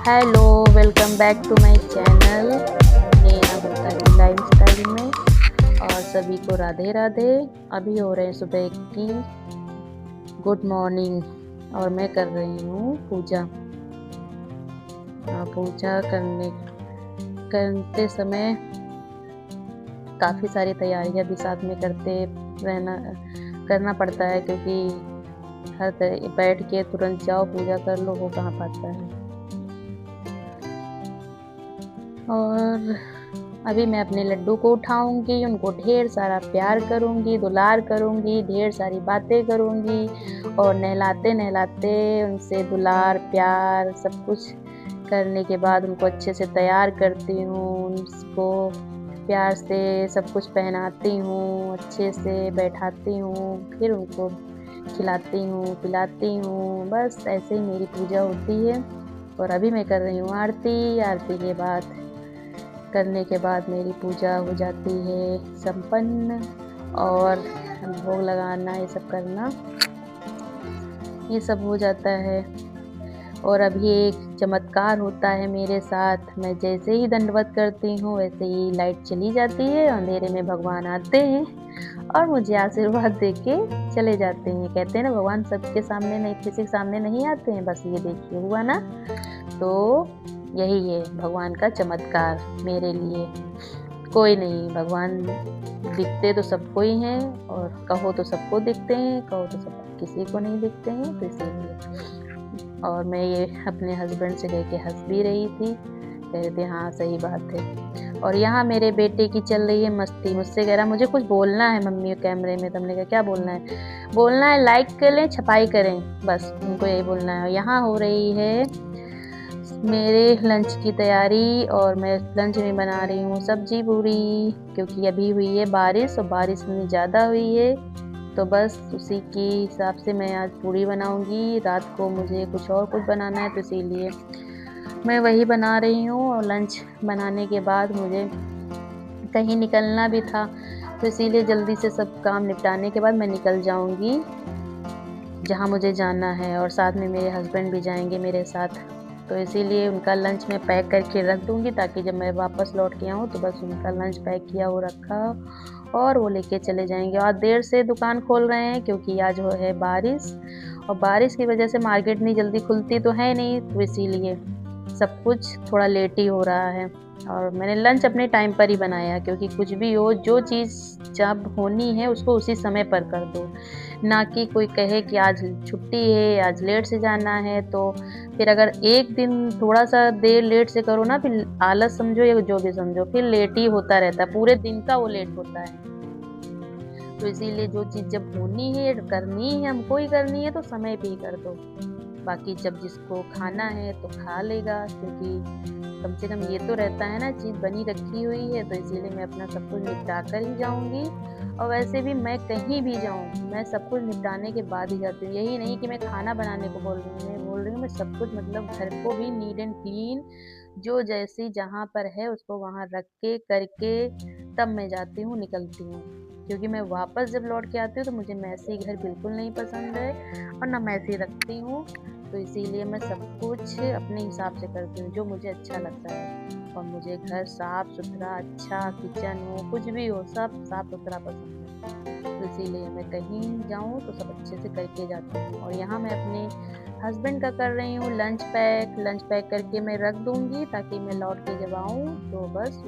Hello, welcome back to my channel Neha Gupta की lifestyle में। और सभी को राधे राधे। अभी हो रहे हैं सुबह की गुड मॉर्निंग और मैं कर रही हूँ पूजा। पूजा करते समय काफ़ी सारी तैयारियां भी साथ में करना पड़ता है, क्योंकि हर तरह बैठ के तुरंत जाओ पूजा कर लो, वो कहाँ पाता है। और अभी मैं अपने लड्डू को उठाऊंगी, उनको ढेर सारा प्यार करूंगी, दुलार करूंगी, ढेर सारी बातें करूंगी और नहलाते नहलाते उनसे दुलार प्यार सब कुछ करने के बाद उनको अच्छे से तैयार करती हूँ। उनको प्यार से सब कुछ पहनाती हूँ, अच्छे से बैठाती हूँ, फिर उनको खिलाती हूँ, पिलाती हूँ। बस ऐसे ही मेरी पूजा होती है। और अभी मैं कर रही हूँ आरती। आरती के बाद करने के बाद मेरी पूजा हो जाती है संपन्न। और भोग लगाना, ये सब करना, ये सब हो जाता है। और अभी एक चमत्कार होता है मेरे साथ। मैं जैसे ही दंडवत करती हूँ वैसे ही लाइट चली जाती है, अंधेरे में भगवान आते हैं और मुझे आशीर्वाद देके चले जाते हैं। कहते हैं ना, भगवान सबके सामने नहीं, किसी के सामने नहीं आते हैं। बस ये देखिए, हुआ ना। तो यही है भगवान का चमत्कार मेरे लिए। कोई नहीं, भगवान दिखते तो सबको ही हैं, और कहो तो सबको दिखते हैं, कहो तो सब किसी को नहीं दिखते हैं, तो इसीलिए। और मैं ये अपने हस्बैंड से कह के हंस भी रही थी, कह रहे थे हाँ सही बात है। और यहाँ मेरे बेटे की चल रही है मस्ती। मुझसे कह रहा मुझे कुछ बोलना है मम्मी कैमरे में। तुमने कहा क्या बोलना है? बोलना है लाइक करें, छपाई करें, बस उनको यही बोलना है। यहाँ हो रही है मेरे लंच की तैयारी, और मैं लंच में बना रही हूँ सब्जी पूरी, क्योंकि अभी हुई है बारिश और बारिश इतनी ज़्यादा हुई है, तो बस उसी के हिसाब से मैं आज पूरी बनाऊँगी। रात को मुझे कुछ बनाना है, तो इसीलिए मैं वही बना रही हूँ। और लंच बनाने के बाद मुझे कहीं निकलना भी था, तो इसीलिए जल्दी से सब काम निपटाने के बाद मैं निकल जाऊँगी जहाँ मुझे जाना है। और साथ में मेरे हस्बैंड भी जाएंगे मेरे साथ, तो इसीलिए उनका लंच मैं पैक करके रख दूँगी, ताकि जब मैं वापस लौट के आऊँ तो बस उनका लंच पैक किया हो रखा और वो लेके चले जाएंगे। और देर से दुकान खोल रहे हैं, क्योंकि आज वो है बारिश, और बारिश की वजह से मार्केट नहीं जल्दी खुलती तो है नहीं, तो इसीलिए सब कुछ थोड़ा लेट ही हो रहा है। और मैंने लंच अपने टाइम पर ही बनाया, क्योंकि कुछ भी हो, जो चीज़ जब होनी है उसको उसी समय पर कर दो, ना कि कोई कहे कि आज छुट्टी है, आज लेट से जाना है, तो फिर अगर एक दिन थोड़ा-सा देर लेट से करो ना, फिर आलस समझो या जो भी समझो, फिर लेट ही होता रहता है, पूरे दिन का वो लेट होता है। तो इसीलिए जो चीज़ जब होनी है, करनी है, हमको ही करनी है, तो समय पे ही कर दो। बाकी जब जिसको खाना है तो खा लेगा, क्योंकि कम से कम ये तो रहता है ना, चीज़ बनी रखी हुई है, तो इसीलिए मैं अपना सब कुछ निपटा कर ही जाऊँगी। और वैसे भी मैं कहीं भी जाऊँ, मैं सब कुछ निपटाने के बाद ही जाती हूँ। यही नहीं कि मैं खाना बनाने को बोल रही हूँ, मैं बोल रही हूँ मैं सब कुछ, मतलब घर को भी नीट एंड क्लीन, जो जैसी जहाँ पर है उसको वहाँ रख के करके तब मैं जाती हूँ, निकलती हूँ। क्योंकि मैं वापस जब लौट के आती हूँ तो मुझे मैसी घर बिल्कुल नहीं पसंद है, और ना मैसी रखती हूँ। तो इसीलिए मैं सब कुछ अपने हिसाब से करती हूँ, जो मुझे अच्छा लगता है। और मुझे घर साफ-सुथरा, अच्छा किचन हो, कुछ भी हो, सब साफ-सुथरा पसंद है। तो इसीलिए मैं कहीं जाऊँ तो सब अच्छे से करके जाती हूँ। और यहाँ मैं अपने हस्बैंड का कर रही हूँ लंच पैक करके मैं रख दूँगी, ताकि मैं लौट के जब आऊँ तो बस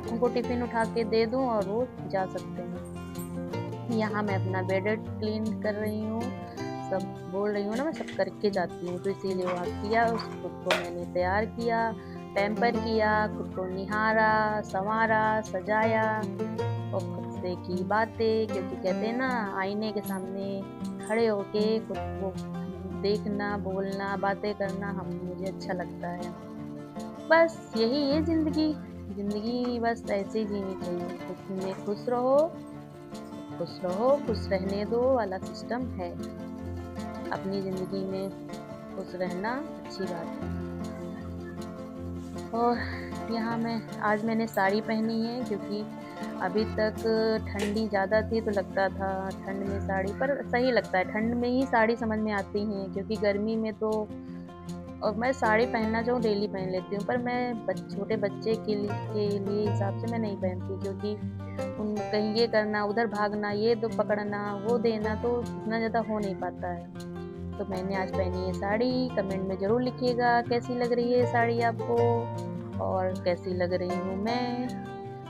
उनको टिफ़िन उठा के दे दूँ और वो जा सकते हैं। यहाँ मैं अपना बेड क्लीन कर रही हूँ, सब बोल रही हूँ ना, मैं सब करके जाती हूँ, तो इसीलिए वहाँ किया, उस खुद को मैंने तैयार किया, पैम्पर किया, खुद को निहारा, संवारा, सजाया, और खुद से की बातें, क्योंकि कहते हैं ना, आईने के सामने खड़े होके खुद को देखना, बोलना, बातें करना मुझे अच्छा लगता है। बस यही है ज़िंदगी। ज़िंदगी बस ऐसे ही जीनी चाहिए। खुद में खुश रहो, खुश रहने दो वाला सिस्टम है। अपनी ज़िंदगी में खुश रहना अच्छी बात है। और यहाँ आज मैंने साड़ी पहनी है, क्योंकि अभी तक ठंडी ज़्यादा थी तो लगता था ठंड में साड़ी, पर सही लगता है, ठंड में ही साड़ी समझ में आती हैं, क्योंकि गर्मी में तो और मैं साड़ी पहनना चाहूँ डेली पहन लेती हूँ, पर मैं छोटे बच्चे के लिए हिसाब से मैं नहीं पहनती, क्योंकि उन कहीं ये करना, उधर भागना, ये दो पकड़ना, वो देना, तो इतना ज़्यादा हो नहीं पाता है। तो मैंने आज पहनी है साड़ी। कमेंट में ज़रूर लिखिएगा कैसी लग रही है साड़ी आपको और कैसी लग रही हूँ मैं।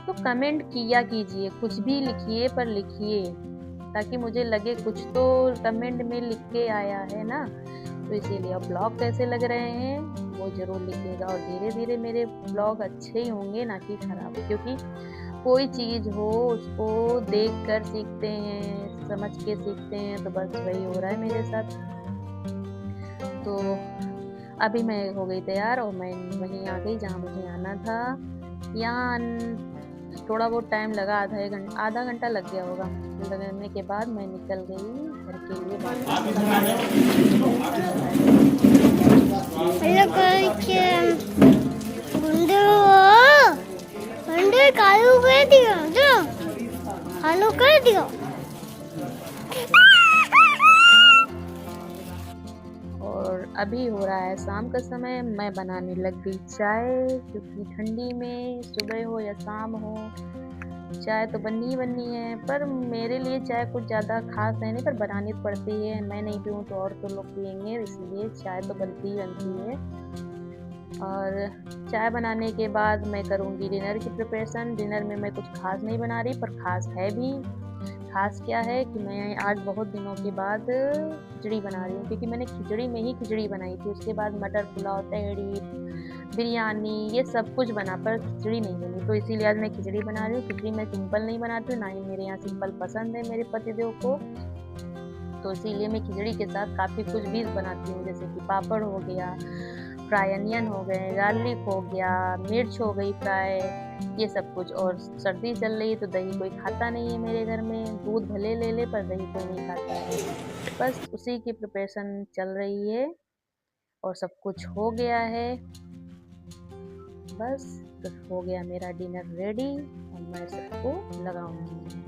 तो कमेंट किया कीजिए, कुछ भी लिखिए पर लिखिए, ताकि मुझे लगे कुछ तो कमेंट में लिख के आया है ना। तो इसीलिए अब ब्लॉग कैसे लग रहे हैं वो ज़रूर लिखिएगा, और धीरे-धीरे मेरे ब्लॉग अच्छे ही होंगे ना कि खराब, क्योंकि कोई चीज़ हो उसको देख कर सीखते हैं, समझ के सीखते हैं, तो बस वही हो रहा है मेरे साथ। तो अभी मैं हो गई तैयार और मैं वहीं आ गई जहाँ मुझे आना था। यहाँ थोड़ा बहुत टाइम लगा, आधा घंटा लग गया होगा। लगने के बाद मैं निकल गई घर के लिए वापस। और अभी हो रहा है शाम का समय, मैं बनाने लग गई चाय, क्योंकि ठंडी में सुबह हो या शाम हो चाय तो बननी ही बननी है। पर मेरे लिए चाय कुछ ज़्यादा खास है नहीं, पर बनानी तो पड़ती है। मैं नहीं पीऊँ तो और तो लोग पियेंगे, इसलिए चाय तो बनती ही बनती है। और चाय बनाने के बाद मैं करूँगी डिनर की प्रिपरेशन। डिनर में मैं कुछ खास नहीं बना रही, पर खास है भी। खास क्या है कि मैं आज बहुत दिनों के बाद खिचड़ी बना रही हूँ, क्योंकि मैंने खिचड़ी में ही खिचड़ी बनाई थी। उसके बाद मटर पुलाव, तहड़ी, बिरयानी, ये सब कुछ बना, पर खिचड़ी नहीं बनी। तो इसीलिए आज मैं खिचड़ी बना रही हूँ। खिचड़ी मैं सिंपल नहीं बनाती हूँ, ना ही मेरे यहाँ सिंपल पसंद है मेरे पतिदेव को। तो इसीलिए मैं खिचड़ी के साथ काफ़ी कुछ भी बनाती हूँ, जैसे कि पापड़ हो गया, फ्राई अनियन हो गए, गार्लिक हो गया, मिर्च हो गई फ्राई, ये सब कुछ। और सर्दी चल रही है तो दही कोई खाता नहीं है मेरे घर में। दूध भले ले ले पर दही कोई नहीं खाता है। बस उसी की प्रिपरेशन चल रही है और सब कुछ हो गया है। बस तो हो गया मेरा डिनर रेडी और मैं सबको लगाऊंगी।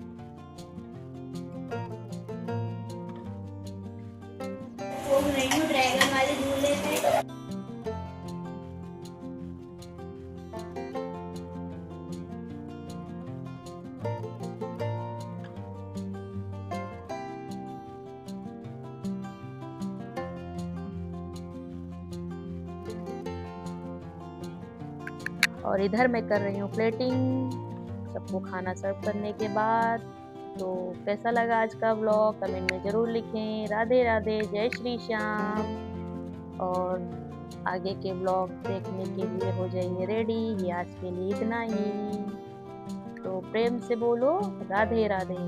ड्रैगन वाले झूले पे। और इधर मैं कर रही हूँ प्लेटिंग सबको खाना सर्व करने के बाद। तो कैसा लगा आज का व्लॉग कमेंट में ज़रूर लिखें। राधे राधे, जय श्री श्याम। और आगे के व्लॉग देखने के लिए हो जाइए रेडी। ये आज के लिए इतना ही। तो प्रेम से बोलो राधे राधे।